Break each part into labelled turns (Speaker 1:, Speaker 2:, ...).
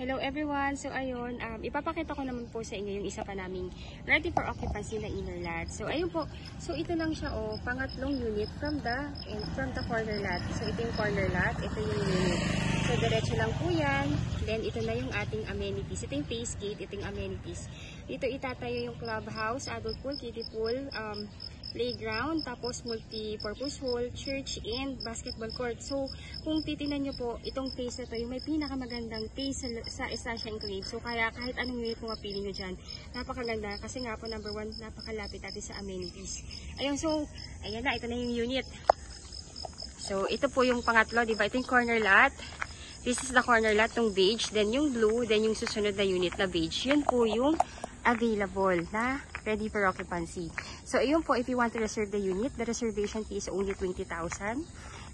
Speaker 1: Hello everyone! So ayun, ipapakita ko naman po sa inyo yung isa pa naming ready for occupancy na inner lot. So ayun po, so ito lang siya pangatlong unit from the corner lot. So ito yung corner lot, ito yung unit. So diretso lang po yan. Then ito na yung ating amenities. Ito yung face gate, ito yung amenities. Dito itatayo yung clubhouse, adult pool, kiddie pool, playground, tapos multi-purpose hall, church, and basketball court. So, kung titingnan nyo po, itong face na to, yung may pinakamagandang face sa Estancia Enclave. So, kaya kahit anong unit mo mapili nyo dyan, napakaganda. Kasi nga po, number one, napakalapit natin sa amenities. Ayun, so, ayan na, ito na yung unit. So, ito po yung pangatlo, diba? Ito yung corner lot. This is the corner lot, yung beige, then yung blue, then yung susunod na unit na beige. Yun po yung available na ready for occupancy. So, ayun po, if you want to reserve the unit, the reservation fee is only 20,000.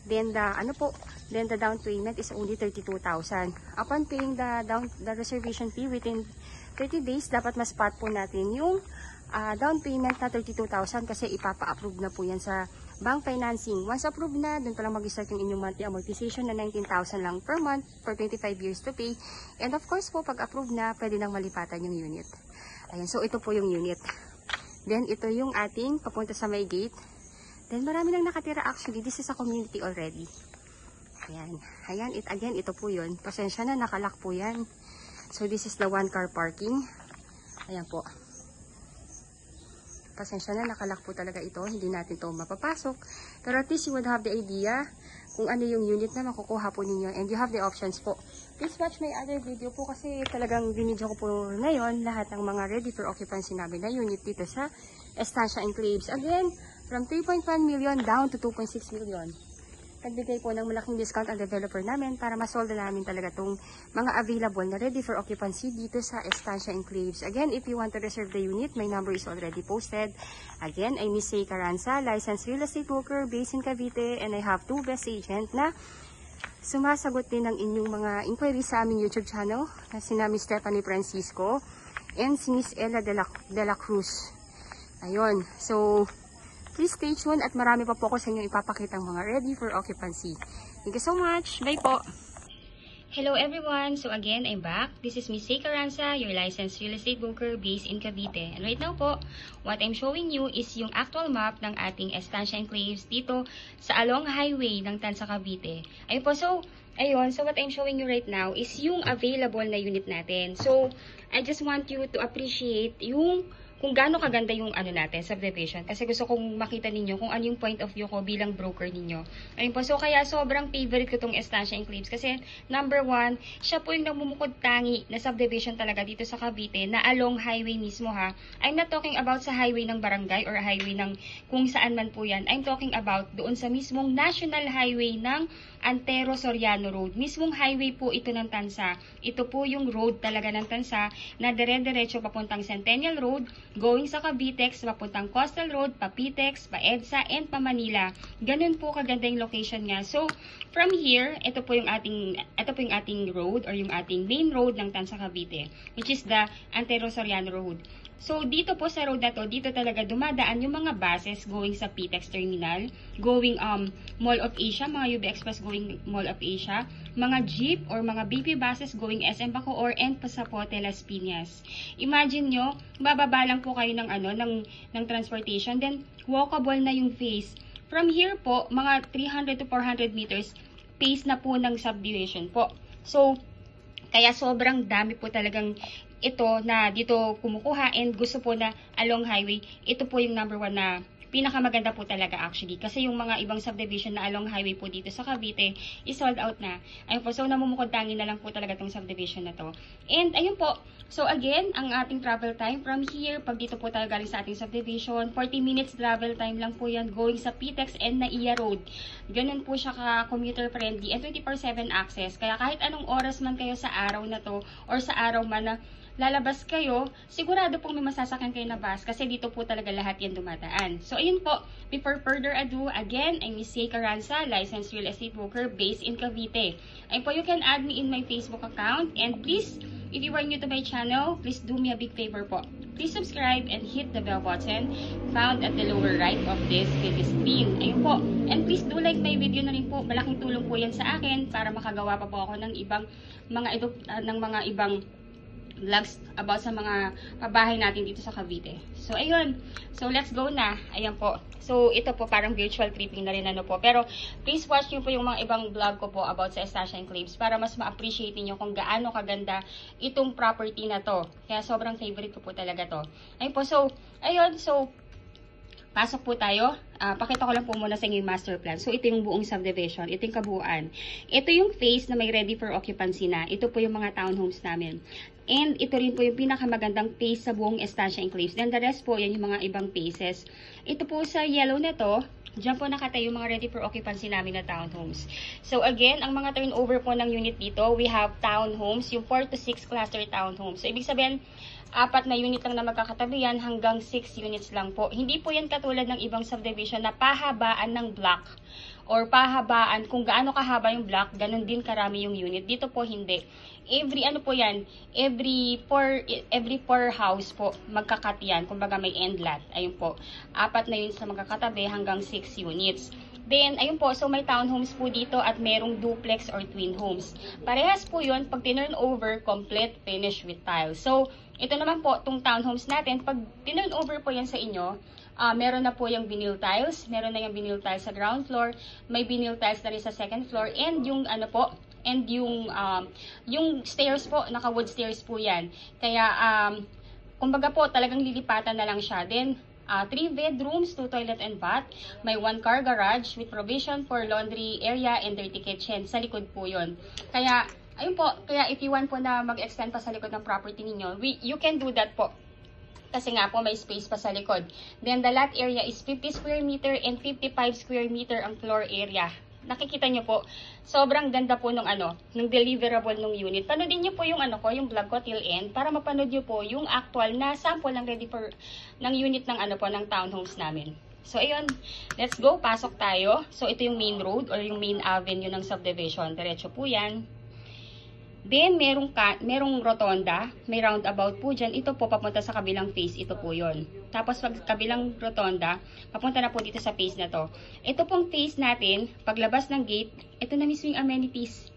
Speaker 1: Then the down payment is only 32,000. Upon paying the reservation fee within 30 days, dapat ma-spot po natin yung down payment na 32,000 kasi ipapa-approve na po yan sa bank financing. Once approved na, dun palang mag-start yung inyong monthly amortization na 19,000 lang per month for 25 years to pay. And of course po, pag approved na, pwede nang malipatan yung unit. Ayan, so ito po yung unit. Then ito yung ating papunta sa may gate. Then marami nang nakatira actually. This is a community already. Ayan. Ayan, again, ito po yun. Pasensya na, nakalock po yan. So this is the one car parking. Ayan po. Pasensya na, nakalock po talaga ito. Hindi natin ito mapapasok. Pero at least you would have the idea kung ano yung unit na makukuha po ninyo. And you have the options po. Please watch my other video po kasi talagang binidyo ko po ngayon lahat ng mga ready for occupancy namin na unit dito sa Estancia Enclaves. Again, from 3.1 million down to 2.6 million. Nagbigay po ng malaking discount ang developer namin para masolve namin talaga itong mga available na ready for occupancy dito sa Estancia Enclaves. Again, if you want to reserve the unit, my number is already posted. Again, I'm Miss Say Caranza, licensed real estate broker based in Cavite, and I have two best agent na sumasagot din ng inyong mga inquiries sa aming YouTube channel na sina Miss Stephanie Francisco and si Miss Ella de la Cruz. Ayun, so please stay tuned at marami pa po ako sa inyong ipapakitang mga ready for occupancy. Thank you so much. Bye po. Hello everyone. So again, I'm back. This is Miss Say Caranza, your licensed real estate broker based in Cavite. And right now po, what I'm showing you is yung actual map ng ating Estancia Enclaves dito sa along highway ng Tansa Cavite. Ayun po, so ayun, so what I'm showing you right now is yung available na unit natin. So I just want you to appreciate yung kung gaano kaganda yung natin, subdivision. Kasi gusto kong makita ninyo kung ano yung point of view ko bilang broker ninyo. Ayun po, so kaya sobrang favorite ko tong Estancia Enclaves kasi number one, siya po yung namumukod tangi na subdivision talaga dito sa Cavite na along highway mismo ha. I'm not talking about sa highway ng barangay or highway ng kung saan man po yan. I'm talking about doon sa mismong national highway ng Antero Soriano Road. Mismong highway po ito ng Tansa. Ito po yung road talaga ng Tansa na dire-diretso papuntang Centennial Road, going sa Cavitex, papuntang Coastal Road, Papitex, Paedsa, and Manila. Ganun po kaganda yung location niya. So, from here, ito po yung ating road or yung ating main road ng Tansa Cavite, which is the Antero Soriano Road. So, dito po sa road na to, dito talaga dumadaan yung mga buses going sa PTEX Terminal, going Mall of Asia, mga UB Express going Mall of Asia, mga jeep or mga BP buses going SM Bacoor and Pasapote Las Piñas. Imagine nyo, bababa lang po kayo ng ng transportation, then walkable na yung face. From here po, mga 300 to 400 meters, pace na po ng subdivision po. So, kaya sobrang dami po talagang ito na dito kumukuha and gusto po na along highway, ito po yung number one na pinakamaganda po talaga actually. Kasi yung mga ibang subdivision na along highway po dito sa Cavite is sold out na. Ayun po, so namumukod tangi na lang po talaga tong subdivision na to. And ayun po, so again, ang ating travel time from here, pag dito po tayo galing sa ating subdivision, 40 minutes travel time lang po yan going sa PTEX and Naiya Road. Ganun po siya ka-commuter friendly and 24/7 access. Kaya kahit anong oras man kayo sa araw na to or sa araw man na lalabas kayo, sigurado pong may masasakyan kayo na bus kasi dito po talaga lahat yan dumadaan. So, ayun po. Before further ado, again, I'm Miss Say Caranza, licensed real estate broker based in Cavite. Ayun po, you can add me in my Facebook account and please, if you are new to my channel, please do me a big favor po. please subscribe and hit the bell button found at the lower right of this video screen. Ayun po. And please do like my video na rin po. Malaking tulong po yan sa akin para makagawa pa po ako ng ibang vlogs about sa mga pabahay natin dito sa Cavite. So, ayun. So, let's go na. Ayan po. So, ito po parang virtual tripping na rin ano po. Pero, please watch nyo po yung mga ibang vlog ko po about sa Estancia Enclaves para mas ma-appreciate niyo kung gaano kaganda itong property na to. Kaya, sobrang favorite ko po talaga to. Ayun po. So, ayun. So, pasok po tayo. Pakita ko lang po muna sa inyo yung master plan. So, ito yung buong subdivision. Ito yung kabuuan. Ito yung phase na may ready for occupancy na. Ito po yung mga townhomes namin. And ito rin po yung pinakamagandang phase sa buong Estancia Enclaves. Then the rest po, yan yung mga ibang phases. Ito po sa yellow na to, dyan po nakatayo yung mga ready for occupancy namin na townhomes. So again, ang mga turnover po ng unit dito, we have townhomes, yung 4 to 6 cluster townhomes. So ibig sabihin, 4 na unit lang na magkakatabi yan hanggang 6 units lang po. Hindi po yan katulad ng ibang subdivision na pahabaan ng block or pahabaan kung gaano kahaba yung block, ganun din karami yung unit. Dito po hindi. Every ano po yan, every 4 house po magkakat yan. Kumbaga may end lot. Ayun po. 4 na units na magkakatabi hanggang 6 units. Then, ayun po, so may townhomes po dito at merong duplex or twin homes. Parehas po yun, pag tinurn over, complete finish with tiles. So, ito naman po, itong townhomes natin, pag tinurn over po yan sa inyo, meron na po yung vinyl tiles, meron na yung vinyl tiles sa ground floor, may vinyl tiles na rin sa second floor, and yung ano po, and yung stairs po, naka-wood stairs po yan. Kaya, kumbaga po, talagang lilipatan na lang siya. Then, 3 bedrooms, 2 toilet and bath. May 1 car garage with provision for laundry area and dirty kitchen. Sa likod po yun. Kaya, ayun po, kaya if you want po na mag-extend pa sa likod ng property ninyo, you can do that po. Kasi nga po may space pa sa likod. Then the lot area is 50 square meter and 55 square meter ang floor area. Nakikita nyo po, sobrang ganda po nung deliverable nung unit. Panoodin nyo po yung yung vlog ko till end para mapanood nyo po yung actual na sample ng ready for ng unit ng ng townhomes namin. So ayun, let's go, pasok tayo. So ito yung main road or yung main avenue ng subdivision. Diretso po yan. Then, merong rotonda, may roundabout po dyan. Ito po, papunta sa kabilang phase, ito po yon. Tapos, pag kabilang rotonda, papunta na po dito sa phase na to. Ito pong phase natin, paglabas ng gate, ito na mismo yung amenities.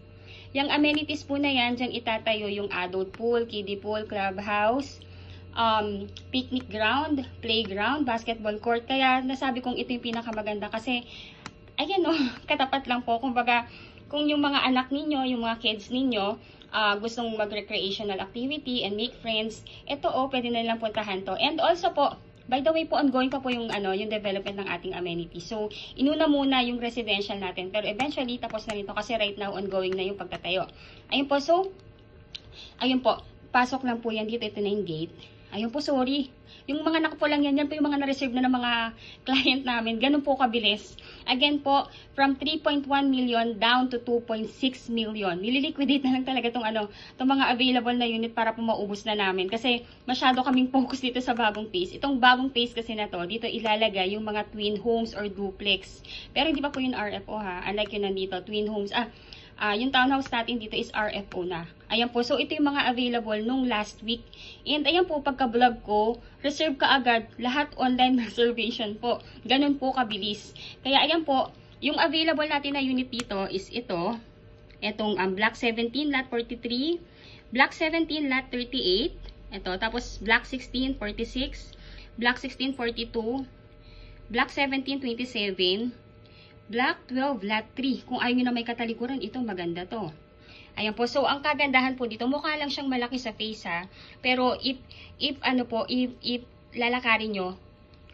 Speaker 1: Yung amenities po na yan, dyan itatayo yung adult pool, kiddie pool, clubhouse, picnic ground, playground, basketball court. Kaya, nasabi kong ito yung pinakamaganda kasi, ayan o, katapat lang po. Kumbaga, kung yung mga anak ninyo, yung mga kids ninyo, gustong mag-recreational activity and make friends, ito pwede na lang puntahan to. And also po, by the way po, ongoing pa po yung development ng ating amenities. So, inuna muna yung residential natin, pero eventually, tapos na rin to kasi right now, ongoing na yung pagtatayo. Ayun po, so, ayun po, pasok lang po yan dito, ito na yung gate. Ayun po, sorry. Yung mga nakapo lang yan po yung mga na-reserve na ng mga client namin. Ganun po kabilis. Again po, from 3.1 million down to 2.6 million. Nililiquidate na lang talaga itong mga available na unit para po maubos na namin. Kasi masyado kaming focus dito sa bagong phase. Itong bagong phase kasi na to, dito ilalagay yung mga twin homes or duplex. Pero hindi pa po yung RFO ha. Unlike yun nandito, twin homes. Yung townhouse natin dito is RFO na. Ayan po. So, ito yung mga available nung last week. And ayan po, pagka-vlog ko, reserve ka agad. Lahat online reservation po. Ganun po kabilis. Kaya ayan po, yung available natin na unit dito is ito. Itong Block 17, Lot 43. Block 17, Lot 38. Ito. Tapos, Block 16, 46. Block 16, 42. Block 17, 27. Block 12, Lot 3. Kung ayaw nyo na may katalikuran, ito maganda to. Ayan po. So, ang kagandahan po dito, mukha lang siyang malaki sa face ha. Pero, if lalakarin nyo,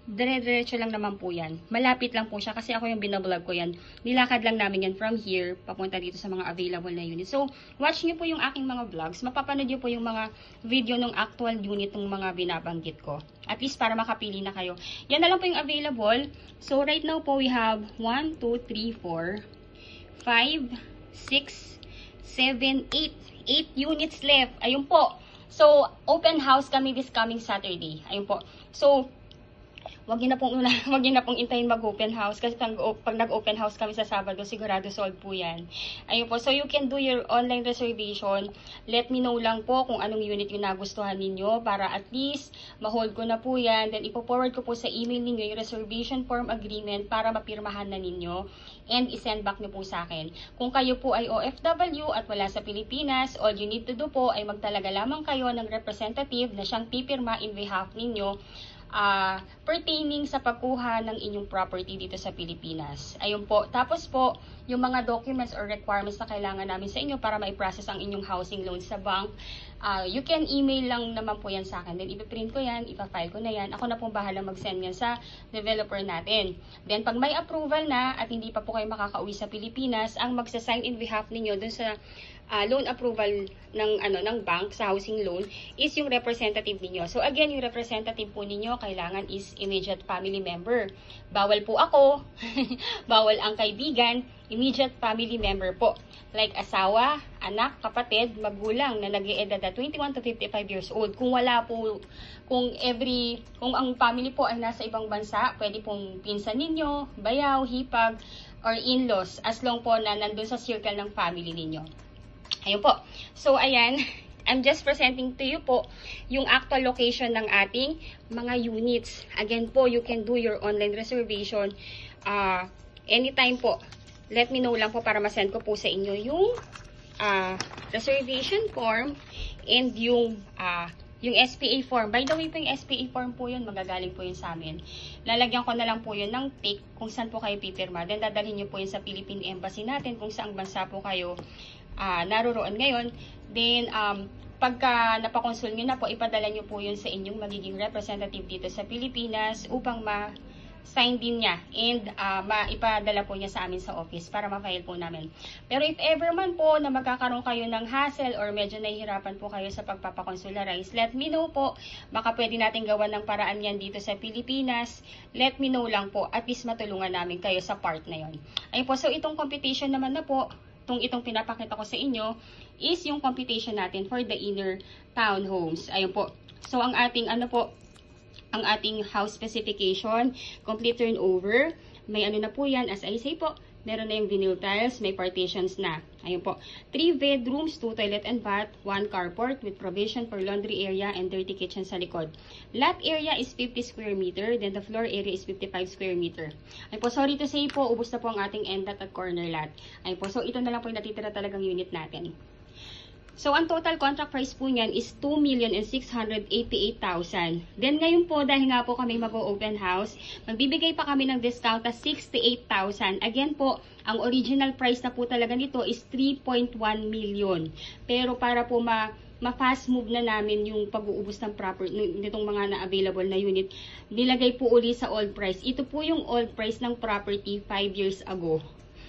Speaker 1: dire-diretso lang naman po yan. Malapit lang po siya kasi ako yung binablog ko yan. Nilakad lang namin yan from here, papunta dito sa mga available na unit. So, watch nyo po yung aking mga vlogs. Mapapanood nyo po yung mga video ng actual unit ng mga binabanggit ko. At least para makapili na kayo. Yan na lang po yung available. So, right now po we have 1, 2, 3, 4, 5, 6, 7, 8. 8 units left. Ayun po. So, open house kami this coming Saturday. Ayun po. So, wag niyo na pong intayin mag-open house kasi pag nag-open house kami sa Sabado, sigurado sold po yan. Ayun po, so you can do your online reservation. Let me know lang po kung anong unit yung nagustuhan ninyo para at least ma-hold ko na po yan. Then ipo-forward ko po sa email ninyo yung reservation form agreement para mapirmahan na ninyo and isend back niyo po sa akin. Kung kayo po ay OFW at wala sa Pilipinas, all you need to do po ay magtalaga lamang kayo ng representative na siyang pipirma in behalf ninyo pertaining sa pagkuha ng inyong property dito sa Pilipinas. Ayun po. Tapos po, yung mga documents or requirements na kailangan namin sa inyo para ma-process ang inyong housing loan sa bank, you can email lang naman po yan sa akin. Then, ipiprint ko yan, ipafile ko na yan. Ako na pong bahala mag-send yan sa developer natin. Then, pag may approval na at hindi pa po kayo makakauwi sa Pilipinas, ang magsasign in behalf ninyo dun sa loan approval ng bank sa housing loan is yung representative ninyo. So again, yung representative po ninyo kailangan is immediate family member. Bawal po ako, bawal ang kaibigan, immediate family member po. Like asawa, anak, kapatid, magulang na nag-e-edad na 21 to 55 years old. Kung wala po, kung ang family po ay nasa ibang bansa, pwede pong pinsan ninyo, bayaw, hipag, or in-laws as long po na nandun sa circle ng family ninyo. Ayun po. So, ayan. I'm just presenting to you po yung actual location ng ating mga units. Again po, you can do your online reservation anytime po. Let me know lang po para masend ko po sa inyo yung reservation form and yung SPA form. By the way po, yung SPA form po yun, magagaling po yun sa amin. Lalagyan ko na lang po yun ng tick kung saan po kayo pipirma. Then, dadalhin nyo po yun sa Philippine Embassy natin kung saang bansa po kayo naroon ngayon. Then, pagka napakonsul nyo na po, ipadala nyo po yun sa inyong magiging representative dito sa Pilipinas upang ma-sign din niya and maipadala po niya sa amin sa office para ma-file po namin. Pero if ever man po na magkakaroon kayo ng hassle or medyo nahihirapan po kayo sa pagpapakonsularize, let me know po. Baka pwede natin gawan ng paraan yan dito sa Pilipinas. Let me know lang po. At least matulungan namin kayo sa part na yon. Ayun po, so itong computation naman na po, itong pinapakita ko sa inyo is yung computation natin for the inner townhomes. Ayun po. So, ang ating house specification, complete turnover, may na po yan, as I say po, meron na yung vinyl tiles, may partitions na. Ayun po. 3 bedrooms, 2 toilet and bath, 1 carport with provision for laundry area and dirty kitchen sa likod. Lot area is 50 square meter, then the floor area is 55 square meter. Ayun po, sorry to say po, ubos na po ang ating end lot at corner lot. Ayun po, so ito na lang po yung natitira talagang unit natin. So, ang total contract price po niyan is 2,688,000. Then, ngayon po, dahil nga po kami mag-open house, magbibigay pa kami ng discount na 68,000. Again po, ang original price na po talaga nito is 3.1 million. Pero para po ma-fast move na namin yung pag-uubos ng property nitong mga na-available na unit, nilagay po uli sa old price. Ito po yung old price ng property 5 years ago.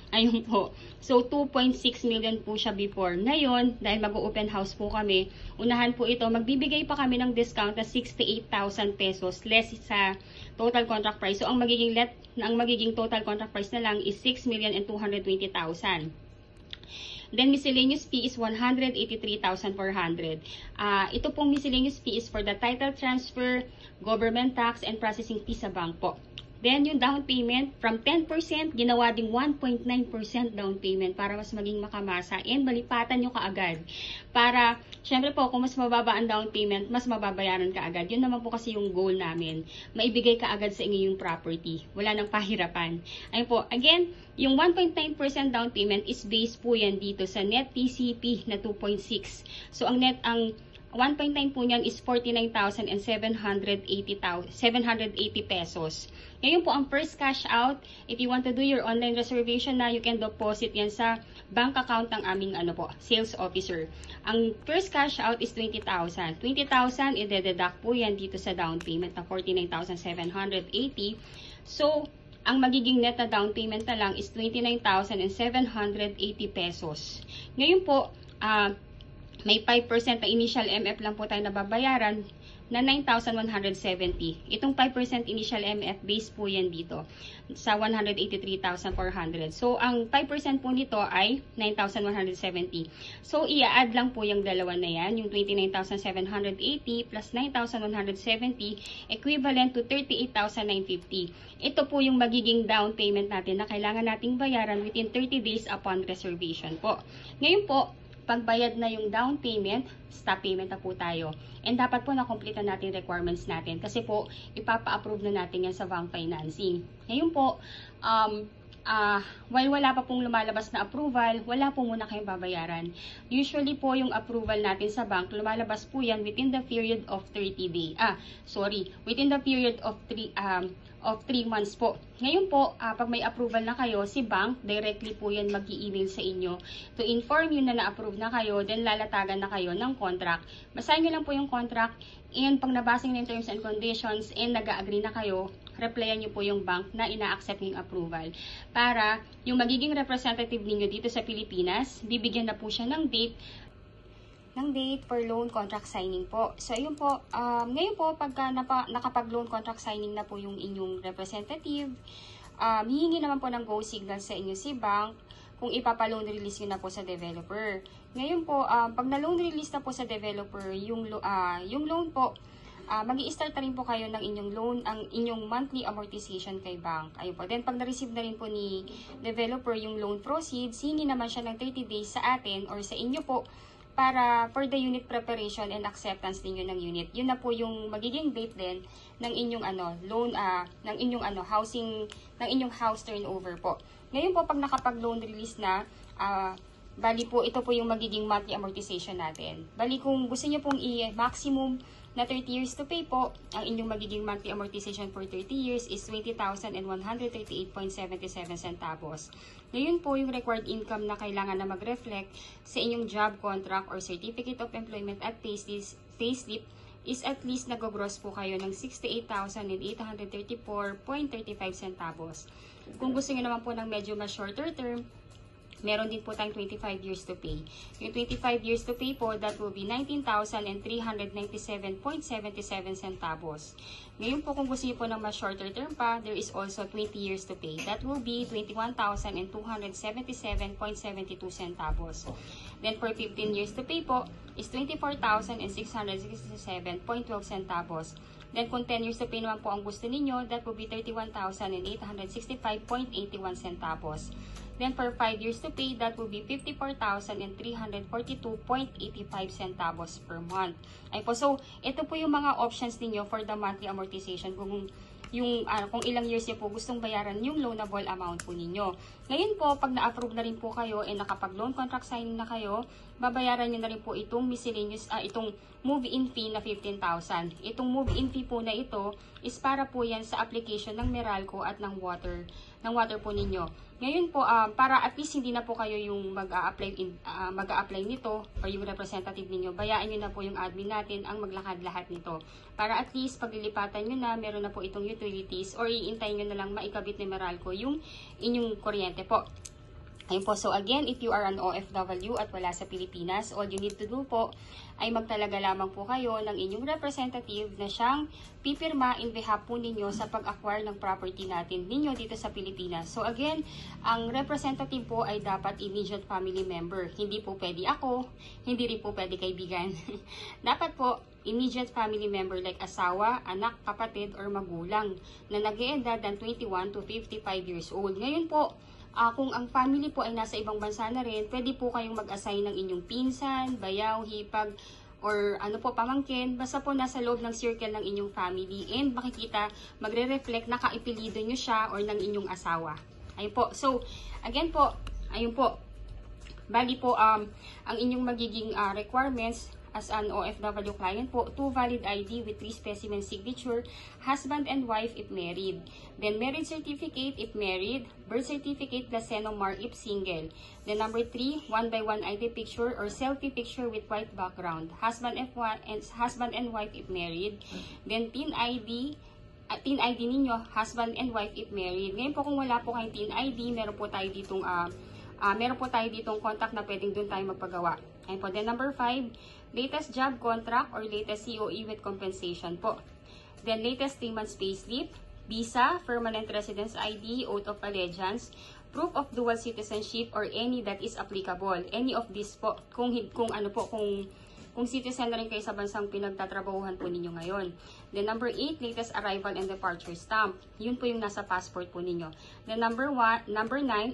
Speaker 1: Ayun po. So, 2.6 million po siya before. Ngayon, dahil mag-open house po kami, unahan po ito, magbibigay pa kami ng discount na 68,000 pesos less sa total contract price. So, ang magiging total contract price na lang is 6,220,000. Then, miscellaneous fee is 183,400. Ito pong miscellaneous fee is for the title transfer, government tax, and processing fee sa bank po. Then, yung down payment, from 10%, ginawa ding 1.9% down payment para mas maging makamasa and malipatan nyo kaagad. Para, syempre po, kung mas mababa ang down payment, mas mababayaran ka agad. Yun naman po kasi yung goal namin. Maibigay ka agad sa inyo yung property. Wala nang pahirapan. Ayun po, again, yung 1.9% down payment is based po yan dito sa net TCP na 2.6. So, ang 1.9 po niyan is 49,780 pesos. Ngayon po, ang first cash out, if you want to do your online reservation na, you can deposit yan sa bank account ng aming sales officer. Ang first cash out is 20,000. 20,000, i-deduct po yan dito sa down payment na 49,780. So, ang magiging net na down payment na lang is 29,780 pesos. Ngayon po, may 5% na initial MF lang po tayo nababayaran na 9,170. Itong 5% initial MF base po yan dito sa 183,400. So, ang 5% po nito ay 9,170. So, i-add lang po yung dalawa na yan, yung 29,780 plus 9,170 equivalent to 38,950. Ito po yung magiging down payment natin na kailangan nating bayaran within 30 days upon reservation po. Ngayon po, pagbayad na yung down payment, stop payment na po tayo. And dapat po na-complete na natin requirements natin kasi po ipapa-approve na natin yan sa bank financing. Ngayon po, while wala pa pong lumalabas na approval, wala po muna kayong babayaran. Usually po yung approval natin sa bank, lumalabas po yan within the period of 30 days. Within the period of 3 months po. Ngayon po, pag may approval na kayo, si bank, directly po yan mag-i-email sa inyo to inform you na na-approve na kayo, then lalatagan na kayo ng contract. Basahin nyo lang po yung contract, and pag nabasing na yung terms and conditions, and nag-agree na kayo, replyan nyo po yung bank na ina-accept yung approval. Para yung magiging representative ninyo dito sa Pilipinas, bibigyan na po siya ng date for loan contract signing po. So, ayun po, ngayon po, pagka nakapag-loan contract signing na po yung inyong representative, hihingi naman po ng go signal sa inyo si bank kung ipapa-loan release yun na po sa developer. Ngayon po, pag na-loan release na po sa developer, yung loan po, mag-i-start na rin po kayo ng inyong loan, ang inyong monthly amortization kay bank. Ayun po. Then, pag na-receive na rin po ni developer yung loan proceeds, hingi naman siya ng 30 days sa atin or sa inyo po, para for the unit preparation and acceptance ninyo ng unit. Yun na po yung magiging date din ng inyong loan ng inyong house turnover po. Ngayon po pag nakapag-loan release na, bali po ito po yung magiging monthly amortization natin. Bali kung gusto niyo pong i-maximum na 30 years to pay po, ang inyong magiging monthly amortization for 30 years is 20,138.77 centavos. Ngayon po yung required income na kailangan na mag-reflect sa inyong job contract or certificate of employment at payslip is at least nag-gross po kayo ng 68,834.35 centavos. Kung gusto niyo naman po ng medyo mas shorter term, meron din po tayong 25 years to pay. Yung 25 years to pay po, that will be 19,397.77 centavos. Ngayon po, kung gusto niyo po ng mas shorter term pa, there is also 20 years to pay. That will be 21,277.72 centavos. Then for 15 years to pay po, is 24,667.12 centavos. Then kung 10 years to pay naman po ang gusto ninyo, that will be 31,865.81 centavos. Then for 5 years to pay, that will be 54,342.85 centavos per month. Ay po, so ito po yung mga options ninyo for the monthly amortization kung ilang years niyo po gustong bayaran yung loanable amount po ninyo. Ngayon po, pag na-approve na rin po kayo and nakapag-loan contract signing na kayo, babayaran niyo na rin po itong miscellaneous, itong move-in fee na 15,000. Itong move-in fee po na ito is para po yan sa application ng Meralco at ng water po ninyo. Ngayon po, para at least hindi na po kayo yung mag-a-apply nito or yung representative ninyo, bayaan nyo na po yung admin natin ang maglakad lahat nito. Para at least paglilipatan nyo na, meron na po itong utilities or iintay nyo na lang maikabit ni Meralco yung inyong kuryente po. Ayun po, so again, if you are an OFW at wala sa Pilipinas, all you need to do po ay magtalaga lamang po kayo ng inyong representative na siyang pipirma in behalf po ninyo sa pag-acquire ng property natin ninyo dito sa Pilipinas. So again, ang representative po ay dapat immediate family member. Hindi po pwede ako, hindi rin po pwede kaibigan. Dapat po immediate family member like asawa, anak, kapatid, or magulang na nag-eedad ng 21 to 55 years old. Ngayon po, kung ang family po ay nasa ibang bansa na rin, pwede po kayong mag-assign ng inyong pinsan, bayaw, hipag, or pamangkin, basta po nasa loob ng circle ng inyong family and makikita, magre-reflect na kaipilido nyo siya or ng inyong asawa. Ayun po. So, again po, ayun po, bali po, ang inyong magiging requirements as an OFW client po, 2 valid ID with 3 specimen signature, husband and wife if married. Then marriage certificate if married, birth certificate plus Senomar if single. Then number 3, 1x1 ID picture or selfie picture with white background, husband and wife if married. Then TIN ID ninyo, husband and wife if married. Ngayon po kung wala po kayong TIN ID, meron po tayo ditong contact na pwedeng doon tayo magpagawa. Ayun po. Then number 5, latest job contract or latest COE with compensation po. Then latest 3 months payslip, visa, permanent residence ID, oath of allegiance, proof of dual citizenship or any that is applicable. Any of this po. Kung citizen na rin kayo sa bansang pinagtatrabahuhan po ninyo ngayon. Then number 8, latest arrival and departure stamp. Yun po yung nasa passport po ninyo. Then number 9,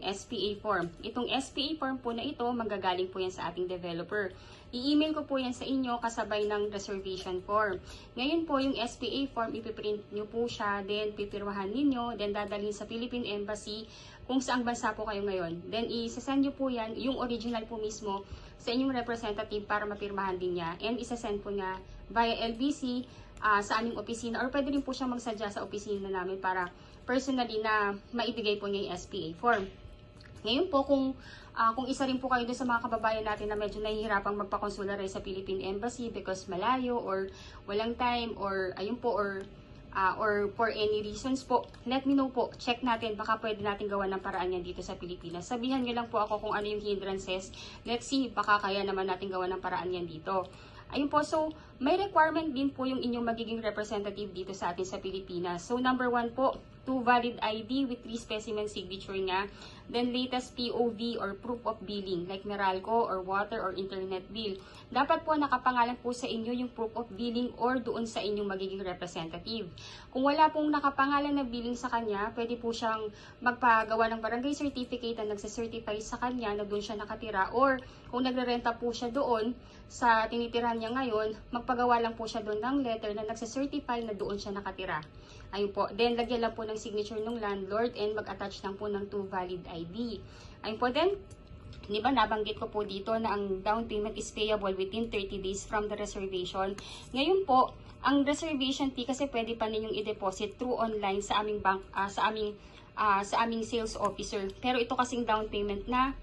Speaker 1: SPA form. Itong SPA form po na ito, manggagaling po yan sa ating developer. I-email ko po yan sa inyo kasabay ng reservation form. Ngayon po yung SPA form, ipiprint nyo po siya, then pipirmahan ninyo, then dadalhin sa Philippine Embassy kung saang bansa po kayo ngayon. Then isasend nyo po yan, yung original po mismo, sa inyong representative para mapirmahan din niya. And isasend po niya via LBC sa aming opisina, or pwede rin po siya magsadya sa opisina namin para personally na maibigay po niya yung SPA form. Ngayon po, kung isa rin po kayo doon sa mga kababayan natin na medyo nahihirapang magpa-consularize sa Philippine Embassy because malayo or walang time or ayun po or for any reasons po, let me know po. Check natin, baka pwede natin gawa ng paraan yan dito sa Pilipinas. Sabihan nyo lang po ako kung ano yung hindrances. Let's see, baka kaya naman natin gawa ng paraan yan dito. Ayun po, so may requirement din po yung inyong magiging representative dito sa atin sa Pilipinas. So number 1 po, 2 valid ID with 3 specimen signature nga. Then latest POV or proof of billing like Meralco or water or internet bill. Dapat po nakapangalan po sa inyo yung proof of billing or doon sa inyong magiging representative. Kung wala pong nakapangalan na billing sa kanya, pwede po siyang magpagawa ng barangay certificate na nagsacertify sa kanya na doon siya nakatira, or kung nagre-renta po siya doon sa tinitirahan niya ngayon, magpagawa lang po siya doon ng letter na nagsacertify na doon siya nakatira. Ayun po. Then, lagyan lang po ng signature ng landlord and mag-attach lang po ng 2 valid ID. Ayun po. Then, di ba, nabanggit ko po dito na ang down payment is payable within 30 days from the reservation. Ngayon po, ang reservation fee kasi pwede pa ninyong i-deposit through online sa aming bank, sa aming sales officer. Pero ito kasing down payment na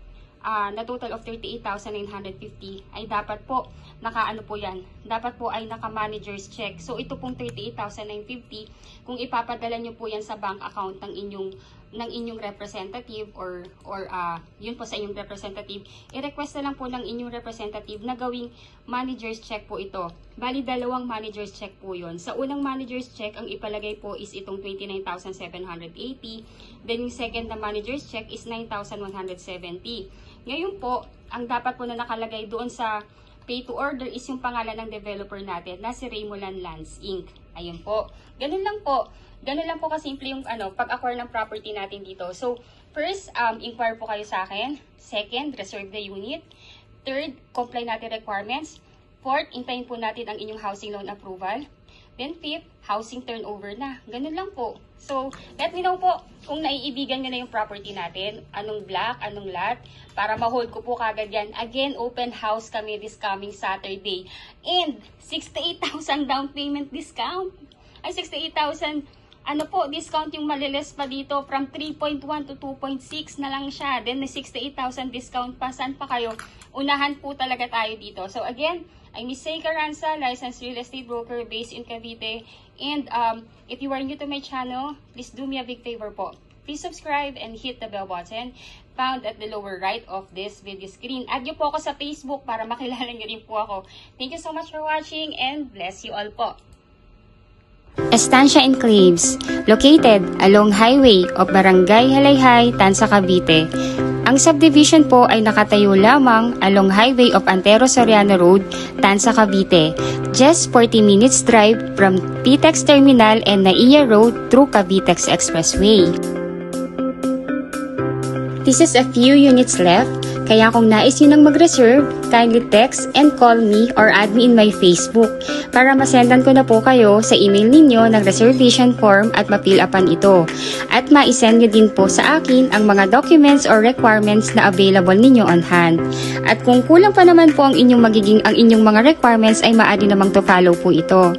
Speaker 1: total of 38,950 ay dapat po naka-ano po yan, dapat po ay naka-manager's check. So ito pong 38,950, kung ipapadala nyo po yan sa bank account ng inyong representative or yun po sa inyong representative, i-request na lang po ng inyong representative na gawing manager's check po ito. Bali, 2 manager's check po yun. Sa unang manager's check, ang ipalagay po is itong 29,780. Then yung second na manager's check is 9,170. Ngayon po, ang dapat po na nakalagay doon sa pay to order is yung pangalan ng developer natin na si Raymolan Lands Inc. Ayun po. Ganun lang po. Ganun lang po kasimple yung pag-acquire ng property natin dito. So, first, inquire po kayo sa akin. Second, reserve the unit. Third, comply natin requirements. Fourth, intayin po natin ang inyong housing loan approval. Then fifth, housing turnover na. Ganun lang po. So, let me know po kung naiibigan nyo na yung property natin. Anong block, anong lot. Para ma-hold ko po kagad yan. Again, open house kami this coming Saturday. And 68,000 down payment discount. Ay, 68,000 discount yung maliles pa dito. From 3.1 to 2.6 na lang siya. Then, may 68,000 discount pa. Saan pa kayo? Unahan po talaga tayo dito. So, again, I'm Miss Say Carranza, licensed real estate broker based in Cavite. And if you are new to my channel, please do me a big favor po. Please subscribe and hit the bell button found at the lower right of this video screen. Add nyo po ako sa Facebook para makilala nyo rin po ako. Thank you so much for watching and bless you all po.
Speaker 2: Estancia Enclaves, located along highway of Barangay Halayhay, Tanza, Cavite. Ang subdivision po ay nakatayo lamang along highway of Antero Soriano Road, Tanza, Cavite. Just 40 minutes drive from PTEX Terminal and Naiya Road through Cavitex Expressway. This is a few units left, kaya kung nais nyo nang mag-reserve, kindly text and call me or add me in my Facebook para masendan ko na po kayo sa email ninyo ng reservation form at ma-fill upan ito. At ma-send nyo din po sa akin ang mga documents or requirements na available ninyo on hand. At kung kulang pa naman po ang inyong mga requirements ay maaari namang to follow po ito.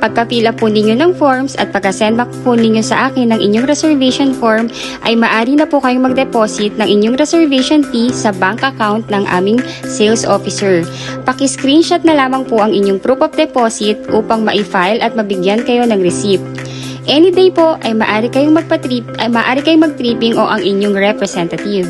Speaker 2: Pagka-fill up po ninyo ng forms at pagka-send back po ninyo sa akin ng inyong reservation form ay maaari na po kayong mag-deposit ng inyong reservation fee sa bank account ng aming sales officer. Paki-screenshot na lamang po ang inyong proof of deposit upang ma-file at mabigyan kayo ng receipt. Any day po ay maaari kayong mag-tripping o ang inyong representative.